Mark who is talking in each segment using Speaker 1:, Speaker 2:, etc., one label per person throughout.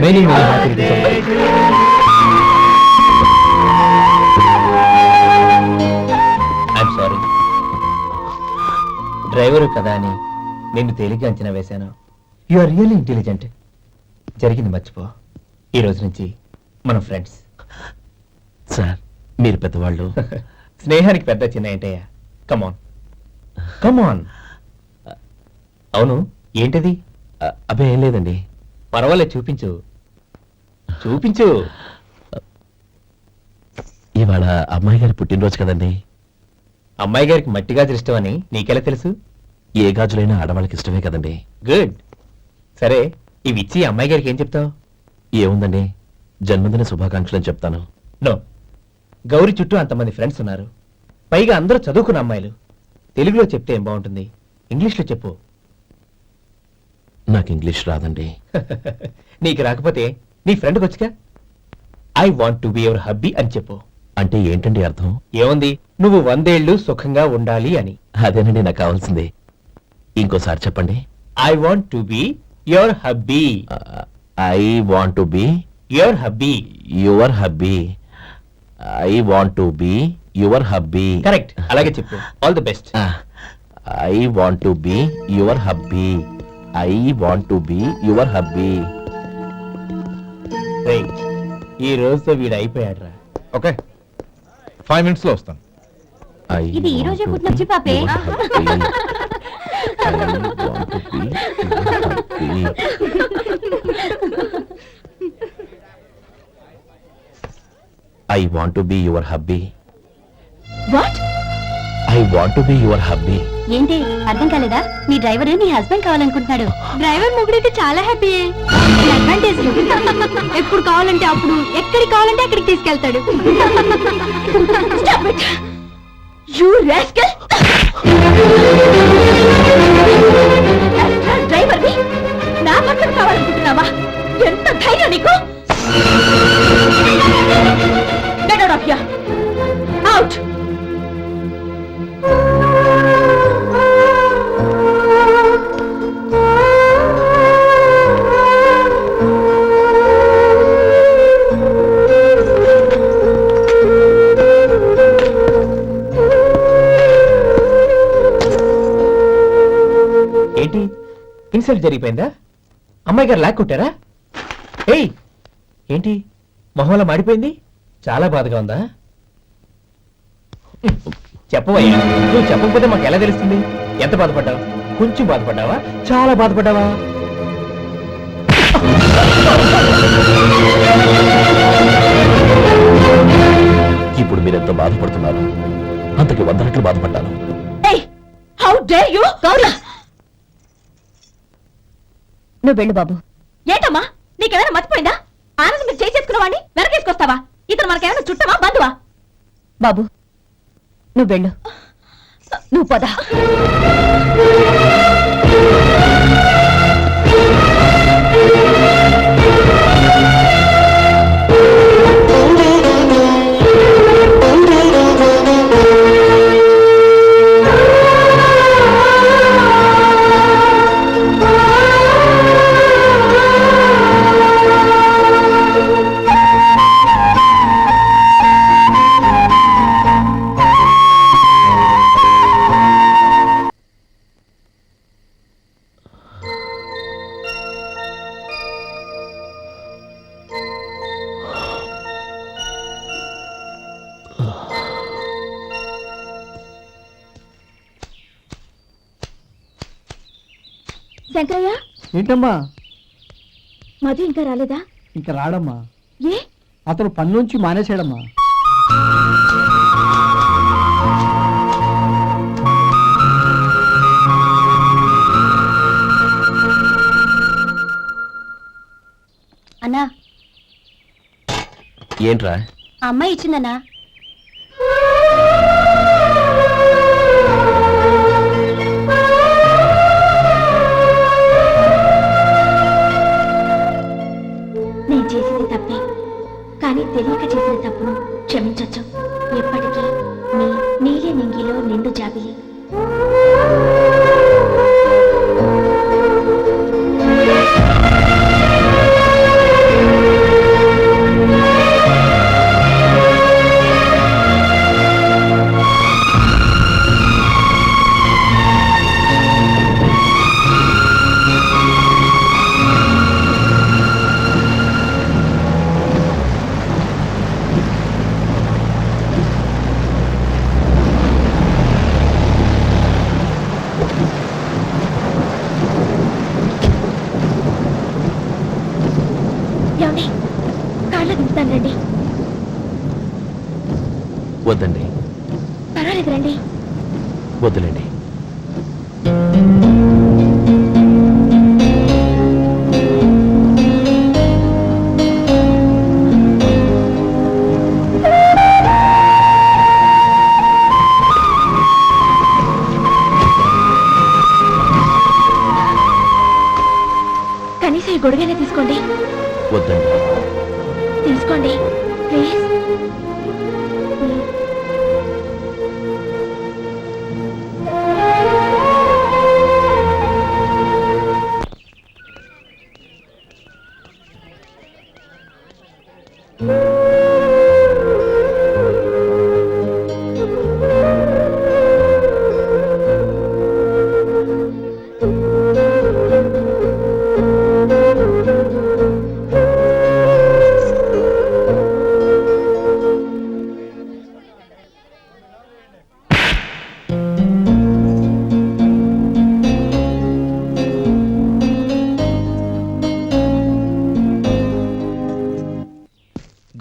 Speaker 1: Very very happy. I'm sorry, driver కదా అని నిన్ను తేలిగ్గా అంచనా వేశాను. You are really intelligent. జరిగింది మర్చిపో. ఈ రోజు నుంచి మనం ఫ్రెండ్స్.
Speaker 2: సార్ మీరు పెద్దవాళ్ళు.
Speaker 1: స్నేహానికి పెద్ద చిన్న ఏంటయ్యా? కమాన్ కమాన్. అవును, ఏంటది?
Speaker 2: అబ్బే ఏం లేదండి.
Speaker 1: పర్వాలేదు, చూపించు చూపించు.
Speaker 2: ఇవాళ అమ్మాయి గారి పుట్టినరోజు కదండి.
Speaker 1: అమ్మాయి గారికి మట్టి గాజులు ఇష్టమని నీకెలా తెలుసు?
Speaker 2: ఏ గాజులైనా ఆడవాళ్ళకి ఇష్టమే కదండి.
Speaker 1: గుడ్. సరే, ఇవి ఇచ్చి అమ్మాయి గారికి ఏం చెప్తావు?
Speaker 2: ఏముందండి, జన్మదిన శుభాకాంక్షలు అని చెప్తాను.
Speaker 1: నో, గౌరీ చుట్టూ అంతమంది ఫ్రెండ్స్ ఉన్నారు, పైగా అందరూ చదువుకున్న అమ్మాయిలు. తెలుగులో చెప్తే ఏం బాగుంటుంది, ఇంగ్లీష్లో చెప్పు.
Speaker 2: నాకు ఇంగ్లీష్ రాదండి.
Speaker 1: నీకు రాకపోతే నీ ఫ్రెండ్కి వచ్చిగా I want to be your hubby అని చెప్పు.
Speaker 2: అంటే ఏంటండి అర్థం?
Speaker 1: ఏముంది, నువ్వు 100 ఏళ్ళు సుఖంగా ఉండాలి అని.
Speaker 2: అదేనండి నాకు కావాల్సింది. ఇంకోసారి చెప్పండి.
Speaker 1: I want to be your hubby.
Speaker 2: I want to be
Speaker 1: your hubby.
Speaker 2: Your hubby. I want to be your hubby.
Speaker 1: Correct, అలాగే చెప్పు. All the best.
Speaker 2: I want to be your hubby. I want to be your hubby.
Speaker 1: ఈ రోజుతో వీడు అయిపోయాడు రా.
Speaker 3: Okay, 5 minutes లో వస్తాను.
Speaker 4: ఇది ఈ రోజే పుట్టినొచ్చి పాపే.
Speaker 2: I want to be your hubby.
Speaker 4: What?
Speaker 2: I want to be your hubby.
Speaker 4: ఏంటి అర్థం కాలేదా? మీ డ్రైవర్ నీ హస్బెండ్ కావాలనుకుంటున్నాడు. డ్రైవర్ మొగుడైతే చాలా హ్యాపీ. అడ్వాంటేజ్ ఎప్పుడు కావాలంటే అప్పుడు, ఎక్కడికి కావాలంటే అక్కడికి తీసుకెళ్తాడు. Stop it! You rascal! Driver ని నా పక్కన కావాలనుకుంటున్నావా? ఎంత ధైర్యం నీకు? Get out of here! Out!
Speaker 1: ఏంటి, ఇన్సల్ట్ జరిగిపోయిందా? అమ్మాయి గారు లాక్ కొట్టారా? ఏయ్, ఏంటి మొహంలో మాడిపోయింది? చాలా బాధగా ఉందా? చెప్పవయ్యా, నువ్వు చెప్పకపోతే మాకు ఎలా తెలుస్తుంది? ఎంత బాధపడ్డావు? కొంచెం బాధపడ్డావా, చాలా బాధపడ్డావా?
Speaker 2: ఇప్పుడు మీరెంత బాధపడుతున్నారు, అంతకి 100 రెట్లు బాధపడ్డాను.
Speaker 4: How dare you? గౌరీ, నువ్వు వెళ్ళు బాబు. ఏంటమ్మా, నీకేమైనా మర్చిపోయిందా? ఆనందం మీరు చేసేసుకున్న వాడిని వెనకేసుకొస్తావా? ఇతను మనకేమైనా చుట్టమా, బంధువా? బాబు నువ్వు వెళ్ళు, నువ్వు పద. శంకరయ్య,
Speaker 5: ఏంటమ్మా?
Speaker 4: మధు ఇంకా రాలేదా?
Speaker 5: ఇంకా రాడమ్మా.
Speaker 4: ఏ?
Speaker 5: అతను పని నుంచి మానేశాడమ్మా.
Speaker 4: అన్నా,
Speaker 2: ఏంట్రా?
Speaker 4: ఆ అమ్మాయి ఇచ్చిందన్నా. నేను చేసింది తప్పే, కానీ తెలియక చేసిన తప్పును క్షమించొచ్చు. ఎప్పటికీ మీ నీలి నింగిలో నిండు జాబిలి. ఏమండి కాళ్ళ దింపుతాను రండి.
Speaker 2: వద్దండి,
Speaker 4: పర్వాలేదు రండి.
Speaker 2: వద్దులేండి.
Speaker 4: కనీసం ఈ గొడుగైనా తీసుకోండి.
Speaker 2: వద్దండి.
Speaker 4: తీసుకోండి ప్లీజ్.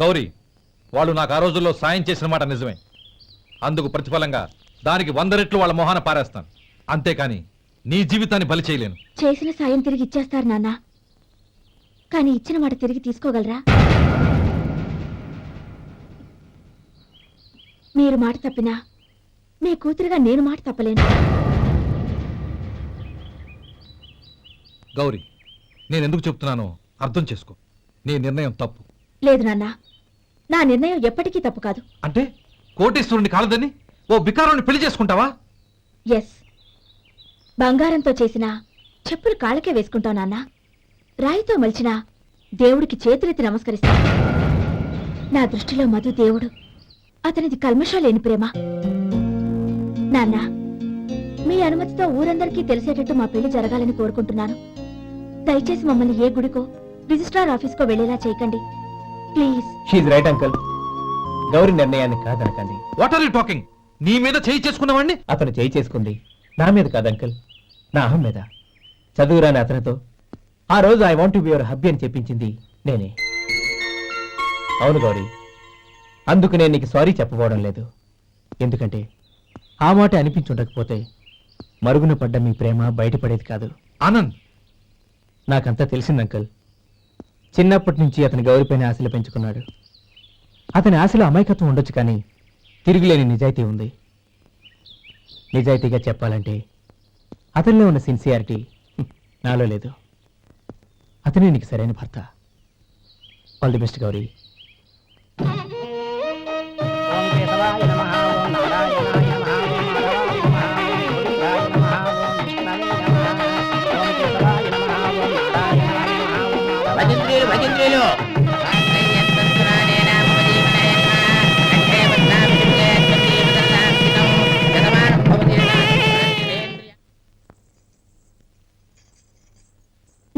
Speaker 3: గౌరీ, వాళ్ళు నాకు ఆ రోజుల్లో సాయం చేసిన మాట నిజమే. అందుకు ప్రతిఫలంగా దానికి 100 రెట్లు వాళ్ళ మొహాన పారేస్తాను. అంతేకాని నీ జీవితాన్ని బలి చేయలేను.
Speaker 4: చేసిన సాయం తిరిగి ఇచ్చేస్తారు నాన్న, కానీ ఇచ్చిన మాట తిరిగి తీసుకోగలరా? మీరు మాట తప్పినా మీ కూతురుగా నేను మాట తప్పలేను.
Speaker 3: గౌరీ, నేను ఎందుకు చెప్తున్నానో అర్థం చేసుకో. నీ నిర్ణయం తప్పు.
Speaker 4: లేదు నాన్న, నా నిర్ణయం ఎప్పటికీ తప్పు కాదు.
Speaker 3: అంటే కోటేశ్వరుని కాలదని ఓ బికారాన్ని పెళ్లి చేసుకుంటావా?
Speaker 4: ఎస్, బంగారంతో చేసిన చెప్పులు కాళ్ళకే వేసుకుంటావు నాన్న. రాయితో మలిచిన దేవుడికి చేతులెత్తి నమస్కరిస్తా. నా దృష్టిలో మధు దేవుడు, అతనిది కల్మషం లేని ప్రేమ. నాన్న, మీ అనుమతితో ఊరందరికీ తెలిసేటట్టు మా పెళ్లి జరగాలని కోరుకుంటున్నాను. దయచేసి మమ్మల్ని ఏ గుడికో రిజిస్ట్రార్ ఆఫీస్కో వెళ్లేలా చేయకండి please.
Speaker 1: She's right uncle. Gauri నిర్ణయాన్ని కాదనకండి.
Speaker 3: What are you talking? నీ మీద చేయి చేసుకున్నవాడిని
Speaker 1: అతను చేయి చేసుకుంది నా మీద కాదు అంకుల్, నా అహం మీద. చదువురాని అతనితో ఆ రోజు I want to be your hubby అని చెప్పించింది నేనే. అవును గౌరీ, అందుకు నేను నీకు సారీ చెప్పబోవడం లేదు. ఎందుకంటే ఆ మాట అనిపించుండకపోతే మరుగున పడ్డ మీ ప్రేమ బయటపడేది కాదు.
Speaker 3: ఆనంద్,
Speaker 1: నాకంతా తెలిసింది అంకుల్. చిన్నప్పటి నుంచి అతని గౌరీపైన ఆశలు పెంచుకున్నాడు. అతని ఆశలో అమాయకత్వం ఉండొచ్చు, కానీ తిరిగిలేని నిజాయితీ ఉంది. నిజాయితీగా చెప్పాలంటే అతనిలో ఉన్న సిన్సియారిటీ నాలో లేదు. అతనే నీకు సరైన భర్త. All the best Gauri.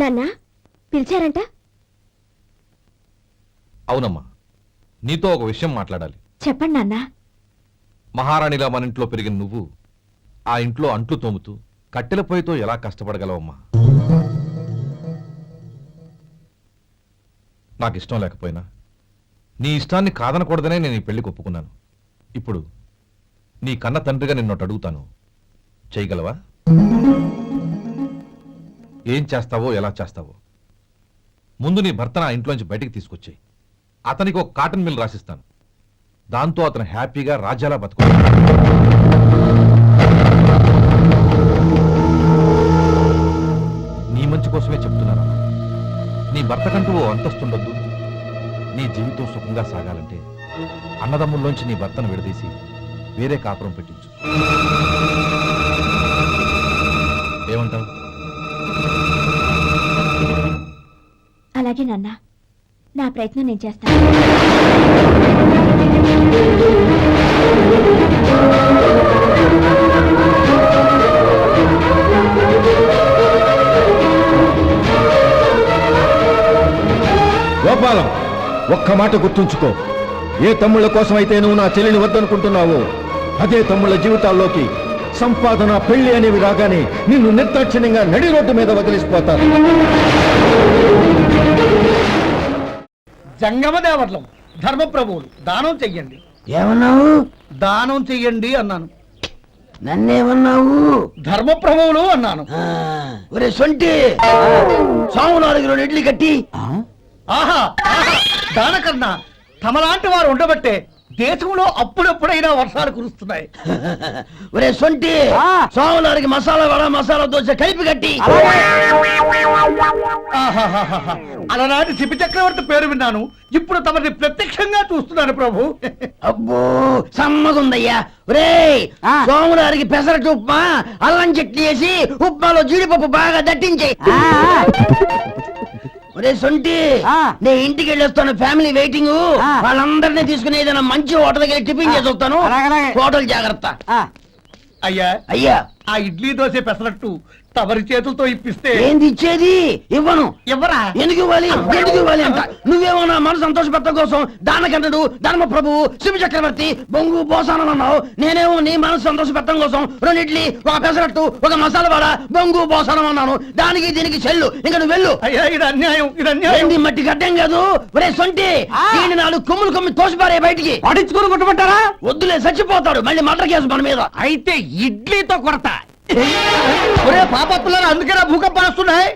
Speaker 4: నాన్న పిలిచారంట?
Speaker 3: అవునమ్మా, నీతో ఒక విషయం మాట్లాడాలి.
Speaker 4: చెప్పండి నాన్న.
Speaker 3: మహారాణిలా మన ఇంట్లో పెరిగిన నువ్వు ఆ ఇంట్లో అంట్లు తోముతూ కట్టెల పొయ్యితో ఎలా కష్టపడగలవమ్మా? నాకు ఇష్టం లేకపోయినా నీ ఇష్టాన్ని కాదనకూడదనే నేను ఈ పెళ్లికి ఒప్పుకున్నాను. ఇప్పుడు నీ కన్న తండ్రిగా నిన్నొకటి అడుగుతాను, చేయగలవా? ఏం చేస్తావో, ఎలా చేస్తావో ముందు నీ భర్తను ఆ ఇంట్లోంచి బయటికి తీసుకొచ్చాయి. అతనికి ఒక కాటన్ మిల్ రాసిస్తాను. దాంతో అతను హ్యాపీగా రాజ్యాలా బతుకుతాడు. నీ మంచి కోసమే చెప్తున్నాను. నీ భర్తకంటూ ఓ అంతస్తుండొద్దు. నీ జీవితం సుఖంగా సాగాలంటే అన్నదమ్ముల్లోంచి నీ భర్తను విడదీసి వేరే కాపురం పెట్టించు. ఏమంటావు?
Speaker 4: అలాగే నాన్న, నా ప్రయత్నం నేను చేస్తాను.
Speaker 6: గోపాలం, ఒక్క మాట గుర్తుంచుకో. ఏ తమ్ముళ్ళ కోసమైతే నువ్వు నా చెల్లిని వద్దనుకుంటున్నావో అదే తమ్ముళ్ళ జీవితాల్లోకి సంపాదన, పెళ్లి అనేవి రాగానే నిన్ను నిర్దాక్షిణ్యంగా నడి రోడ్డు మీద వదిలిసిపోతారు.
Speaker 7: జంగమ దేవర్లం ధర్మప్రభువులు దానం చెయ్యండి.
Speaker 8: ఏమన్నావు?
Speaker 7: దానం చెయ్యండి అన్నాను.
Speaker 8: నన్నేమన్నావు?
Speaker 7: ధర్మప్రభువులు అన్నాను.
Speaker 8: ఒరే సొంటి, సోమవారికి 2 ఇడ్లీ కట్టి.
Speaker 7: ఆహా ఆహా, దానకన్నా తమలాంటి వారు ఉండబట్టే దేశంలో అప్పుడెప్పుడైనా వర్షాలు కురుస్తున్నాయి.
Speaker 8: ఒరే సొంటి, సోమవారికి మసాలా వడ మసాలా దోశ కలిపి కట్టి.
Speaker 7: ఆహాహాహా, అలనాటి శిపి చక్రవర్తి పేరు విన్నాను, ఇప్పుడు తమని ప్రత్యక్షంగా చూస్తున్నాను ప్రభు.
Speaker 8: అబ్బో సమ్మగుందయ్యా. ఒరే సోమవారికి పెసరట్టు ఉప్మా అల్లం చట్నీ వేసి ఉప్మాలో జీడిపప్పు బాగా దట్టించే. ఒరే సొంటి, నే ఇంటికి వెళ్ళొస్తాను, ఫ్యామిలీ వెయిటింగ్. వాళ్ళందరినీ తీసుకుని ఏదైనా మంచి హోటల్ దగ్గర టిఫిన్ చేసి వస్తాను. హోటల్ జాగ్రత్త.
Speaker 7: అయ్యా
Speaker 8: అయ్యా,
Speaker 7: ఆ ఇడ్లీ దోశ పెసరట్టు తమరి చేతులతో ఇప్పిస్తే
Speaker 8: ఏంది ఇచ్చేది? ఇవ్వను.
Speaker 7: ఎవరా?
Speaker 8: ఎందుకు ఇవ్వాలి? ఎందుకు ఇవ్వాలి అంట? నువ్వేమో నా మనసు సంతోషపెట్టడం కోసం దానకంటుడు ధర్మ ప్రభువు శివ చక్రవర్తి బొంగు బోసానం అన్నావు. నేనేమో నీ మనసు సంతోషపెట్టడం కోసం 2 ఇడ్లీ, 1 పెసరట్టు, 1 మసాలా వడ, బొంగు బోసానం అన్నాను. దానికి దీనికి చెల్లు. ఇంకా నువ్వు వెళ్ళు.
Speaker 7: అయ్యా ఇది అన్యాయం, ఇది అన్యాయం.
Speaker 8: ఏంది మట్టి గడ్డం కాదు. ఒరే సొంటి, దీన్ని 4 కొమ్ములు కొమ్మి తోసిపారే బయటికి.
Speaker 7: పడించుకుని కొట్టమంటారా?
Speaker 8: వద్దులే, చచ్చిపోతాడు. మళ్ళీ మర్డర్ కేసు మన మీద.
Speaker 7: అయితే ఇడ్లీతో కొడతా. ఒరే పాపత్తులారా, అందుకేనా భూకంపాలు వస్తున్నాయి?